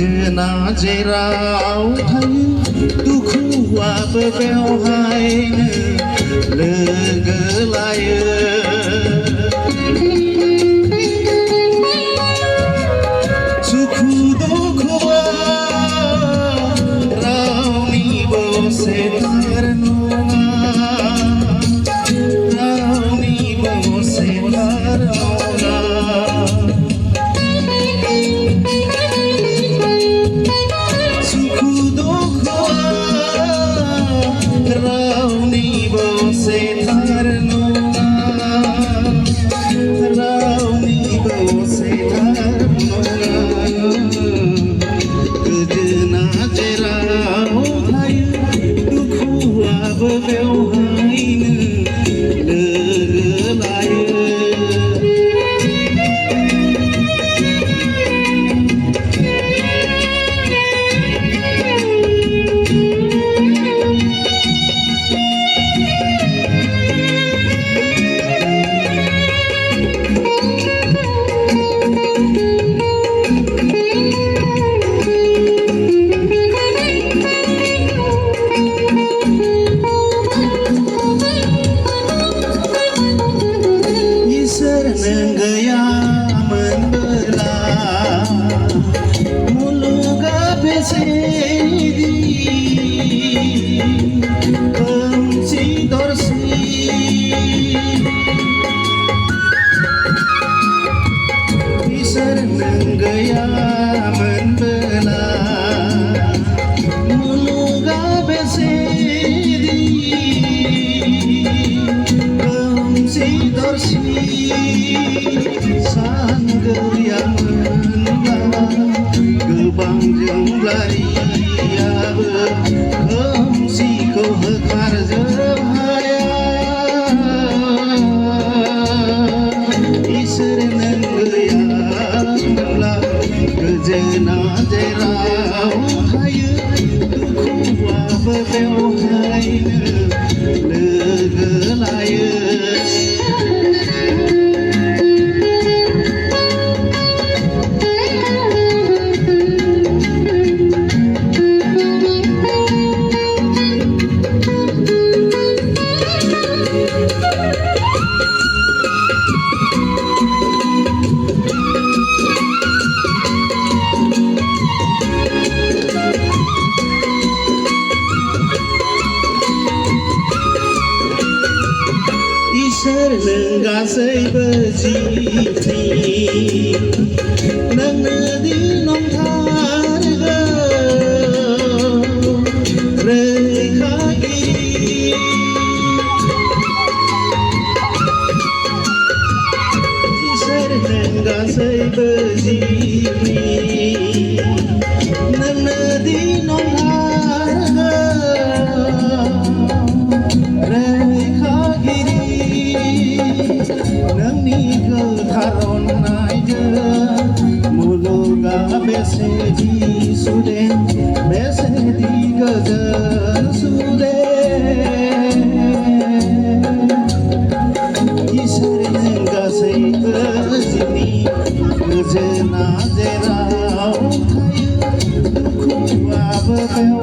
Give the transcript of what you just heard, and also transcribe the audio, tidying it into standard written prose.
गोजोना जेराव थायो दुखुआबो बेवहायनो लोगो लायो सुखु दुखुआ रावनिबो सेथार नङा रावनिबो सेथार नङा रावनिबो सेथार नङा रावनिबो सेथार नङा गोजोना जेराव थायो दुखुआबो बेवहायनो लोगो लायो नों गैयामोनब्ला मुलुगा बेसेदि खोमसि दरसि इसोर नों गैयामोनब्ला मुलुगा बेसेदि खोमसि दरसि सान गैयामोनब्ला गोबां जोंलारियाबो खोमसिखौ होखारजोब हाया इसोर नों गैयामोनब्ला गोजोना जेराव थायो दुखुआबो बेवहायनो लोगो लायो इसोर नों गासैबो जिबनि नोंनो दि नंथारगौ रैखागिरि इसोर नों गासैबो जिबनि नोंनो दि नंथारगौ नोंनि गोथार अननायजों मुलुगा बेसेदि सुदेम बेसेदि गोजोन सुदेम इसोर नों गासैबो जिबनि गोजोना जेराव थायो दुखुआबो बेव